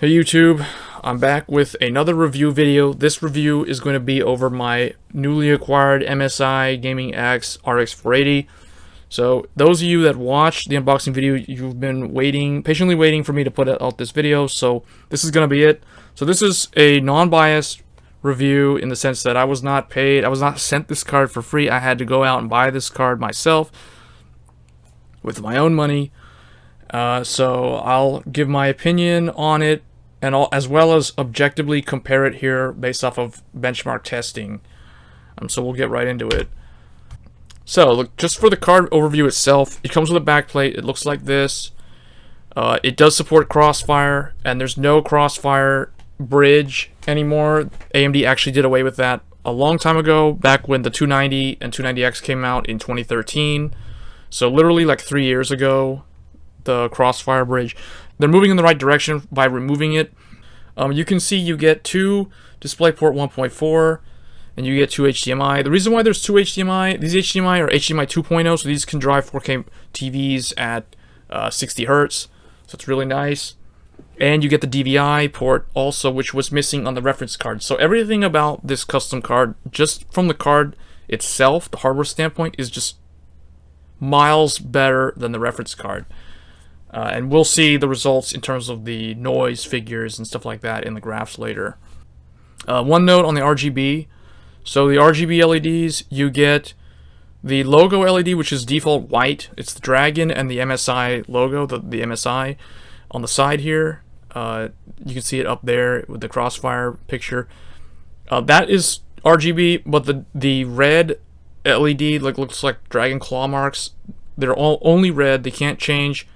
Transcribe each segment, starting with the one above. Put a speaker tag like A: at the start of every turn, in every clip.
A: Hey YouTube, I'm back with another review video. This review is going to be over my newly acquired MSI Gaming X RX 480. So those of you that watched the unboxing video, you've been patiently waiting for me to put out this video, so this is going to be it. So this is a non-biased review in the sense that I was not paid, I was not sent this card for free. I had to go out and buy this card myself with my own money. So I'll give my opinion on it, and as well as objectively compare it here based off of benchmark testing. So we'll get right into it. So look, just for the card overview itself, it comes with a backplate. It looks like this. It does support Crossfire, and there's no Crossfire bridge anymore. AMD actually did away with that a long time ago, back when the 290 and 290X came out in 2013. So literally like 3 years ago, the Crossfire bridge. They're moving in the right direction by removing it. You can see you get two DisplayPort 1.4 and you get two HDMI. The reason why there's two HDMI, these HDMI are HDMI 2.0, so these can drive 4K TVs at 60 Hertz, so it's really nice. And you get the DVI port also, which was missing on the reference card. So everything about this custom card, just from the card itself, the hardware standpoint, is just miles better than the reference card. And we'll see the results in terms of the noise figures and stuff like that in the graphs later. One note on the RGB. So the RGB LEDs, you get the logo LED, which is default white. It's the dragon and the MSI logo, the MSI on the side here. You can see it up there with the Crossfire picture. That is RGB, but the red LED looks like dragon claw marks. They're all only red. They can't change.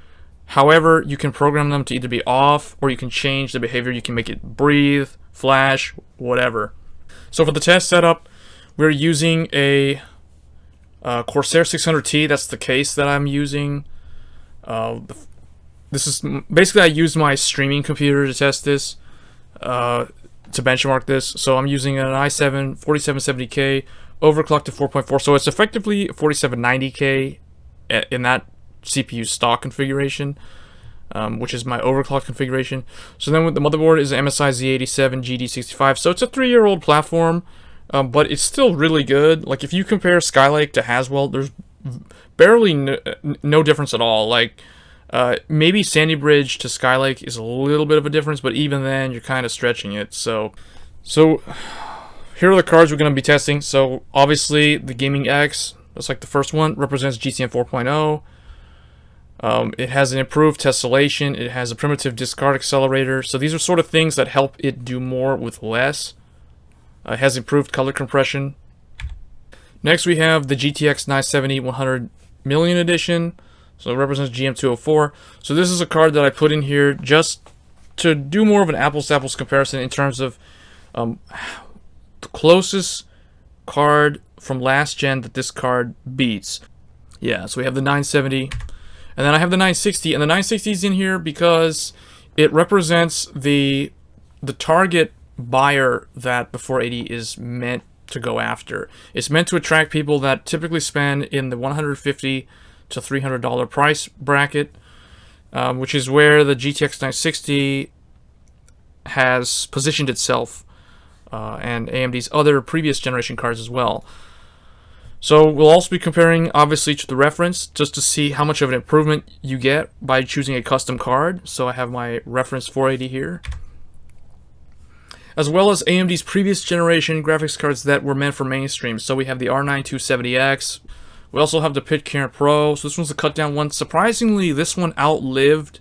A: However, you can program them to either be off, or you can change the behavior. You can make it breathe, flash, whatever. So for the test setup, we're using a Corsair 600T. That's the case that I'm using. This is basically, I used my streaming computer to test this, to benchmark this. So I'm using an i7 4770K overclocked to 4.4. So it's effectively 4790K in that CPU stock configuration, which is my overclock configuration. So then with the motherboard is MSI Z87 GD65. So it's a 3-year-old platform, but it's still really good. Like if you compare Skylake to Haswell, there's barely no difference at all. Like maybe Sandy Bridge to Skylake is a little bit of a difference, but even then you're kind of stretching it. So here are the cards we're going to be testing. So obviously the Gaming X, that's like the first one, represents GCN 4.0. It has an improved tessellation. It has a primitive discard accelerator. So these are sort of things that help it do more with less. It has improved color compression. Next we have the GTX 970 100 million edition. So it represents GM204. So this is a card that I put in here just to do more of an apples-to-apples comparison in terms of the closest card from last gen that this card beats. Yeah, so we have the 970. And then I have the 960, and the 960 is in here because it represents the target buyer that the 480 is meant to go after. It's meant to attract people that typically spend in the $150 to $300 price bracket, which is where the GTX 960 has positioned itself, and AMD's other previous generation cards as well. So we'll also be comparing, obviously, to the reference, just to see how much of an improvement you get by choosing a custom card. So I have my reference 480 here, as well as AMD's previous generation graphics cards that were meant for mainstream. So we have the R9 270X. We also have the Pitcairn Pro. So this one's a cut down one. Surprisingly, this one outlived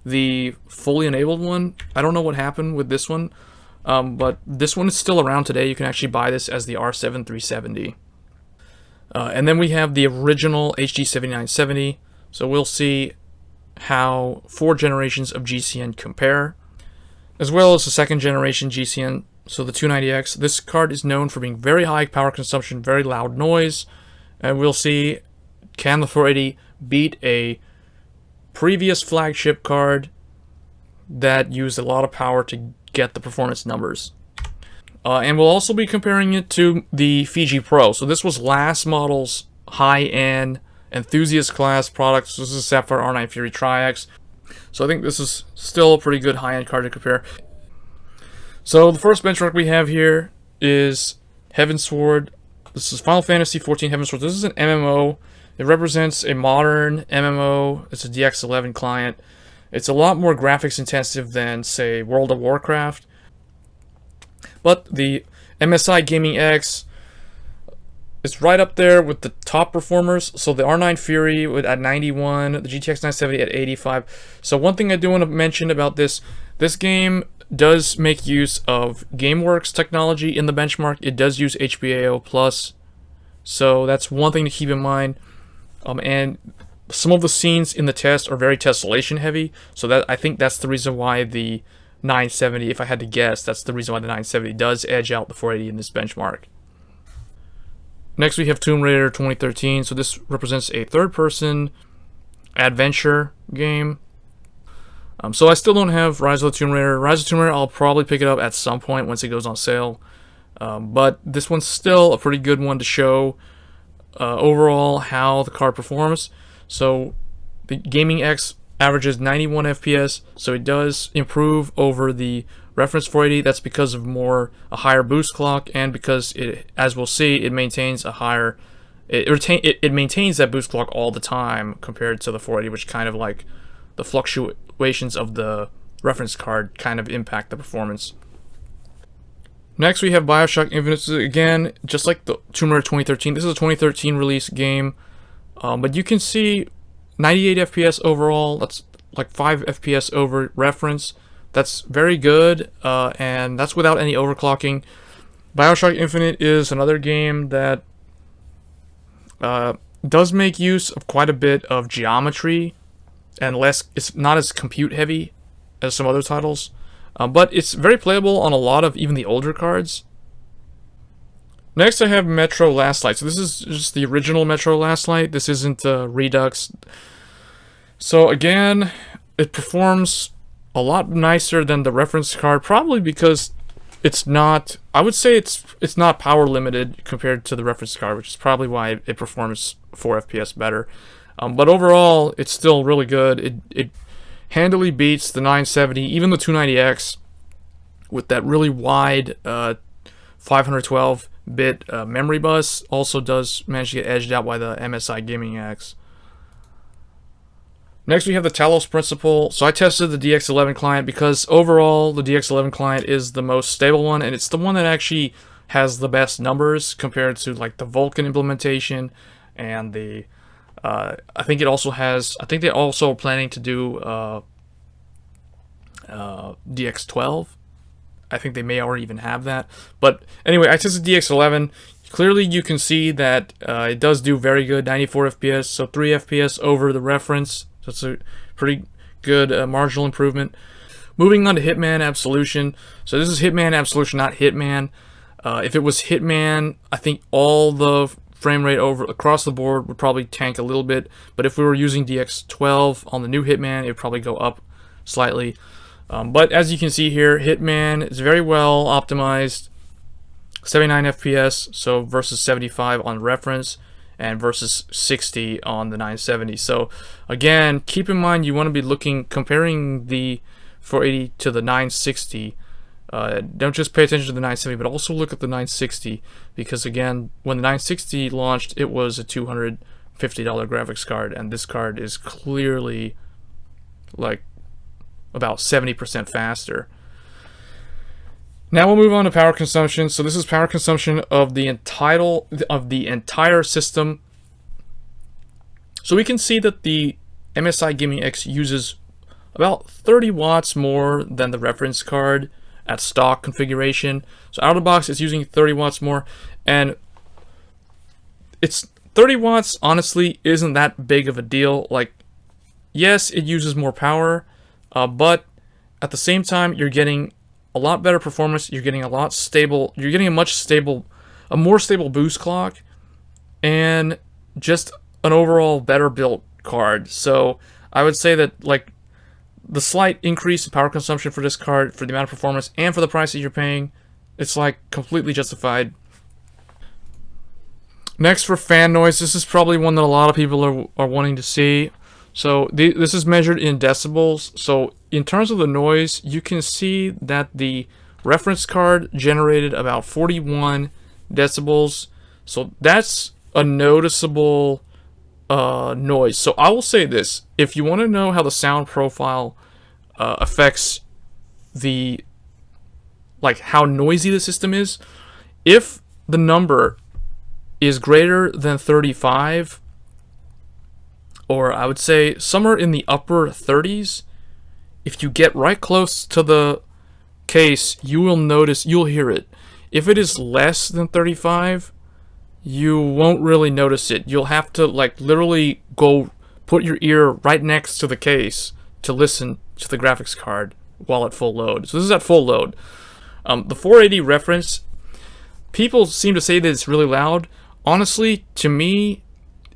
A: the fully enabled one. I don't know what happened with this one, but this one is still around today. You can actually buy this as the R7 370. And then we have the original HD 7970. So we'll see how 4 generations of GCN compare, as well as the second generation GCN, so the 290X. This card is known for being very high power consumption, very loud noise, and we'll see, can the 480 beat a previous flagship card that used a lot of power to get the performance numbers. And we'll also be comparing it to the Fiji Pro. So this was last model's high-end enthusiast class product. So this is a Sapphire R9 Fury Tri-X. So I think this is still a pretty good high-end card to compare. So the first benchmark we have here is Heavensward. This is Final Fantasy XIV Heavensward. This is an MMO. It represents a modern MMO. It's a DX11 client. It's a lot more graphics intensive than, say, World of Warcraft. But the MSI Gaming X is right up there with the top performers. So the R9 Fury at 91, the GTX 970 at 85. So one thing I do want to mention about this game does make use of GameWorks technology in the benchmark. It does use HBAO+. So that's one thing to keep in mind. And some of the scenes in the test are very tessellation heavy. So that I think that's the reason why the 970, if I had to guess, that's the reason why the 970 does edge out the 480 in this benchmark. Next we have Tomb Raider 2013. So this represents a third-person adventure game. So I still don't have Rise of the Tomb Raider. Rise of the Tomb Raider, I'll probably pick it up at some point once it goes on sale. But this one's still a pretty good one to show overall how the card performs. So the Gaming X averages 91 FPS, so it does improve over the reference 480. That's because of a higher boost clock, and because it, as we'll see, it maintains a higher. It maintains that boost clock all the time compared to the 480, which kind of like the fluctuations of the reference card kind of impact the performance. Next we have BioShock Infinite. Again, just like the Tomb Raider 2013, this is a 2013 release game, but you can see 98 FPS overall. That's like 5 FPS over reference. That's very good, and that's without any overclocking. BioShock Infinite is another game that does make use of quite a bit of geometry, and it's not as compute heavy as some other titles, but it's very playable on a lot of even the older cards. Next I have Metro Last Light. So this is just the original Metro Last Light. This isn't Redux. So again, it performs a lot nicer than the reference card, probably because it's not, I would say it's not power limited compared to the reference card, which is probably why it performs 4 FPS better. But overall, it's still really good. It handily beats the 970, even the 290X, with that really wide 512-bit memory bus. Also does manage to get edged out by the MSI Gaming X. Next we have the Talos Principle. So I tested the DX11 client because overall the DX11 client is the most stable one, and it's the one that actually has the best numbers compared to like the Vulkan implementation and the I think they're also planning to do DX12. I think they may already even have that. But anyway, I tested DX11. Clearly you can see that it does do very good, 94 FPS, so 3 FPS over the reference. So it's a pretty good marginal improvement. Moving on to Hitman Absolution. So this is Hitman Absolution, not Hitman. If it was Hitman, I think all the frame rate across the board would probably tank a little bit, but if we were using DX12 on the new Hitman, it would probably go up slightly. But as you can see here, Hitman is very well optimized, 79 FPS, so versus 75 on reference, and versus 60 on the 970. So again, keep in mind you want to be comparing the 480 to the 960. Don't just pay attention to the 970, but also look at the 960, because again, when the 960 launched, it was a $250 graphics card, and this card is clearly like about 70% faster. Now we'll move on to power consumption. So this is power consumption of the entire system. So we can see that the MSI Gaming X uses about 30 watts more than the reference card at stock configuration. So out of the box it's using 30 watts more, and it's 30 watts honestly isn't that big of a deal. Like, yes, it uses more power, but at the same time you're getting a lot better performance, you're getting a lot stable, you're getting a more stable boost clock, and just an overall better built card. So I would say that like the slight increase in power consumption for this card, for the amount of performance, and for the price that you're paying, it's like completely justified. Next, for fan noise, this is probably one that a lot of people are wanting to see. So this is measured in decibels. So in terms of the noise, you can see that the reference card generated about 41 decibels. So that's a noticeable noise. So I will say this: if you want to know how the sound profile affects the how noisy the system is, if the number is greater than 35, or I would say somewhere in the upper 30s, if you get right close to the case, you'll hear it. If it is less than 35, you won't really notice it. You'll have to literally go put your ear right next to the case to listen to the graphics card while at full load. So this is at full load. The 480 reference, people seem to say that it's really loud. Honestly, to me,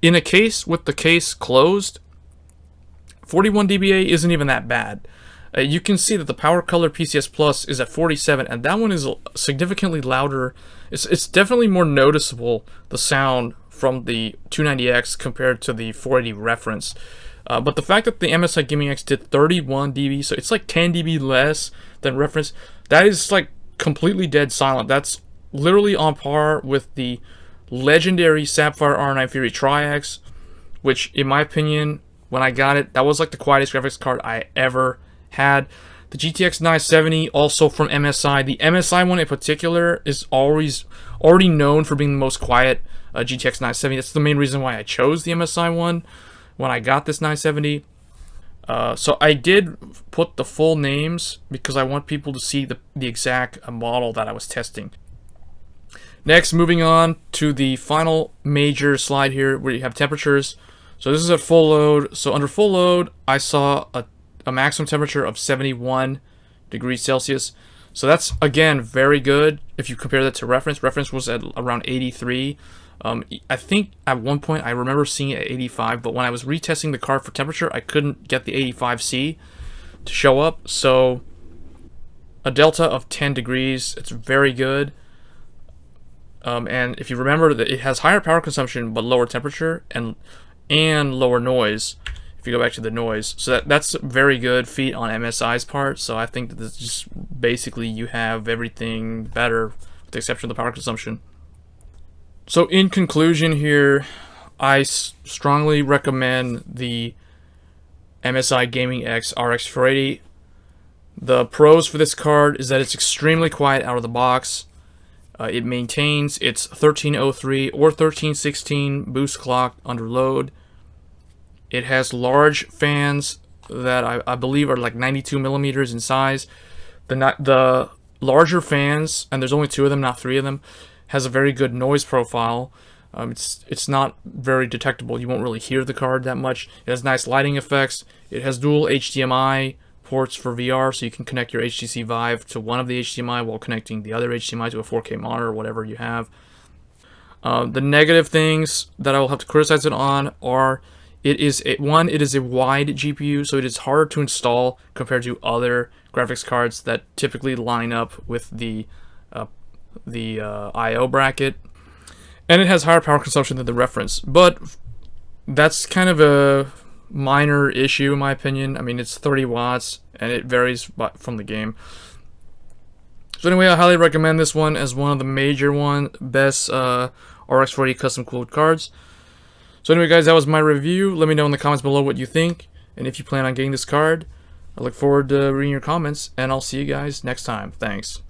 A: in a case with the case closed, 41 dBA isn't even that bad. You can see that the Power Color PCS Plus is at 47, and that one is significantly louder. It's definitely more noticeable, the sound from the 290X compared to the 480 reference. But the fact that the MSI Gaming X did 31 dB, so it's 10 dB less than reference, that is completely dead silent. That's literally on par with the legendary Sapphire R9 Fury Tri-X, which in my opinion, when I got it, that was the quietest graphics card I ever had. The GTX 970, also from MSI. The MSI one in particular is already known for being the most quiet GTX 970. That's the main reason why I chose the MSI one when I got this 970. So I did put the full names because I want people to see the exact model that I was testing. Next, moving on to the final major slide here, where you have temperatures. So this is at full load. So under full load, I saw a maximum temperature of 71 degrees Celsius. So that's, again, very good if you compare that to reference. Reference was at around 83. I think at one point I remember seeing it at 85, but when I was retesting the card for temperature, I couldn't get the 85C to show up. So a delta of 10 degrees, it's very good. And if you remember that it has higher power consumption but lower temperature and lower noise, if you go back to the noise, so that's a very good feat on MSI's part. So I think that this just basically you have everything better with the exception of the power consumption. So in conclusion here, I strongly recommend the MSI Gaming X RX 480. The pros for this card is that it's extremely quiet out of the box. It maintains its 1303 or 1316 boost clock under load. It has large fans that I believe are 92 millimeters in size. The larger fans, and there's only 2 of them, not 3 of them, has a very good noise profile. It's not very detectable. You won't really hear the card that much. It has nice lighting effects. It has dual HDMI ports for VR, so you can connect your HTC Vive to one of the HDMI while connecting the other HDMI to a 4K monitor or whatever you have. The negative things that I will have to criticize it on are it is a wide GPU, so it is harder to install compared to other graphics cards that typically line up with the I/O bracket, and it has higher power consumption than the reference. But that's kind of a minor issue in my opinion. I mean, it's 30 watts and it varies from the game. So anyway, I highly recommend this one as one of the major best RX 480 custom cooled cards. So anyway guys, that was my review. Let me know in the comments below what you think, and if you plan on getting this card. I look forward to reading your comments, and I'll see you guys next time. Thanks.